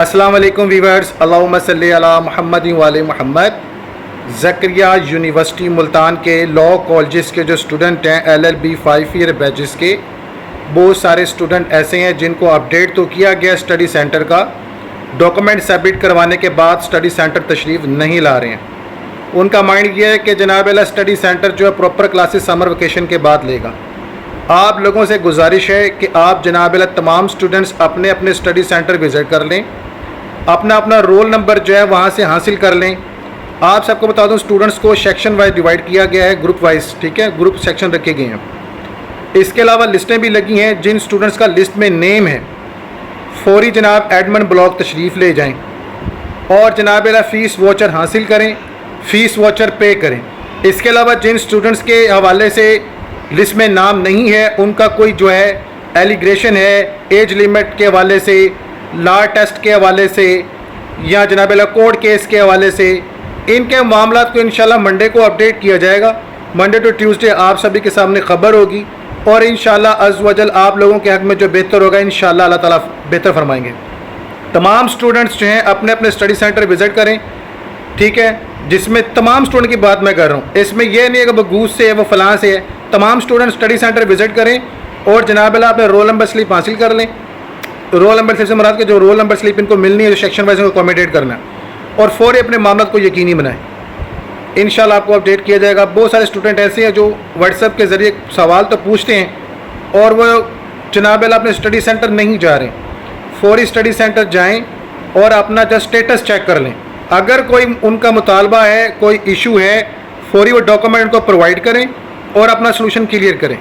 السلام علیکم ویورز، اللہم صلی علی محمد والے محمد۔ زکریہ یونیورسٹی ملتان کے لاء کالجز کے جو اسٹوڈنٹ ہیں LLB 5 ایئر بیچز کے، بہت سارے اسٹوڈنٹ ایسے ہیں جن کو اپڈیٹ تو کیا گیا اسٹڈی سینٹر کا، ڈاکومنٹ سبمٹ کروانے کے بعد اسٹڈی سینٹر تشریف نہیں لا رہے ہیں۔ ان کا مائنڈ یہ ہے کہ جناب اللہ اسٹڈی سینٹر جو ہے پراپر کلاسز سمر ویکیشن کے بعد لے گا۔ آپ لوگوں سے گزارش ہے کہ آپ جناب اللہ تمام اسٹوڈنٹس اپنے اپنے اسٹڈی سینٹر وزٹ کر لیں، اپنا رول نمبر جو ہے وہاں سے حاصل کر لیں۔ آپ سب کو بتا دوں اسٹوڈنٹس کو سیکشن وائز ڈیوائڈ کیا گیا ہے، گروپ وائز، ٹھیک ہے، گروپ سیکشن رکھے گئے ہیں۔ اس کے علاوہ لسٹیں بھی لگی ہیں، جن اسٹوڈنٹس کا لسٹ میں نیم ہے فوری جناب ایڈمن بلاک تشریف لے جائیں اور جناب فیس واچر حاصل کریں، فیس واچر پے کریں۔ اس کے علاوہ جن اسٹوڈنٹس کے حوالے سے لسٹ میں نام نہیں ہے، ان کا کوئی جو ہے ایلیگریشن ہے ایج لیمٹ کے حوالے سے، لا ٹیسٹ کے حوالے سے یا جناب کورٹ کیس کے حوالے سے، ان کے معاملات کو انشاءاللہ منڈے کو اپڈیٹ کیا جائے گا۔ منڈے ٹو ٹیوزڈے آپ سبھی کے سامنے خبر ہوگی اور انشاءاللہ عز و جل آپ لوگوں کے حق میں جو بہتر ہوگا انشاءاللہ اللہ تعالیٰ بہتر فرمائیں گے۔ تمام اسٹوڈنٹس جو ہیں اپنے اپنے اسٹڈی سینٹر وزٹ کریں، ٹھیک ہے، جس میں تمام اسٹوڈنٹ کی بات میں کر رہا ہوں، اس میں یہ نہیں ہے کہ وہ گوس سے ہے وہ فلاں سے ہے۔ تمام اسٹوڈنٹ اسٹڈی سینٹر وزٹ کریں اور جناب اللہ اپنے رول نمبر سلپ حاصل کر لیں۔ رول نمبر سلپ سے مراد کے جو رول نمبر سلپ ان کو ملنی ہے، جو سیکشن وائز ان کو اکوموڈیٹ کرنا ہے، اور فوری اپنے معاملات کو یقینی بنائیں۔ انشاءاللہ آپ کو اپڈیٹ کیا جائے گا۔ بہت سارے اسٹوڈنٹ ایسے ہیں جو واٹس ایپ کے ذریعے سوال تو پوچھتے ہیں اور وہ جناب اللہ اپنے اسٹڈی سینٹر نہیں جا رہے ہیں۔ فوری اسٹڈی سینٹر جائیں اور اپنا جو اسٹیٹس چیک کر لیں۔ اگر کوئی ان کا مطالبہ ہے، کوئی ایشو ہے، فوری وہ ڈاکومنٹ کو پرووائڈ کریں اور اپنا سلوشن کلیئر کریں۔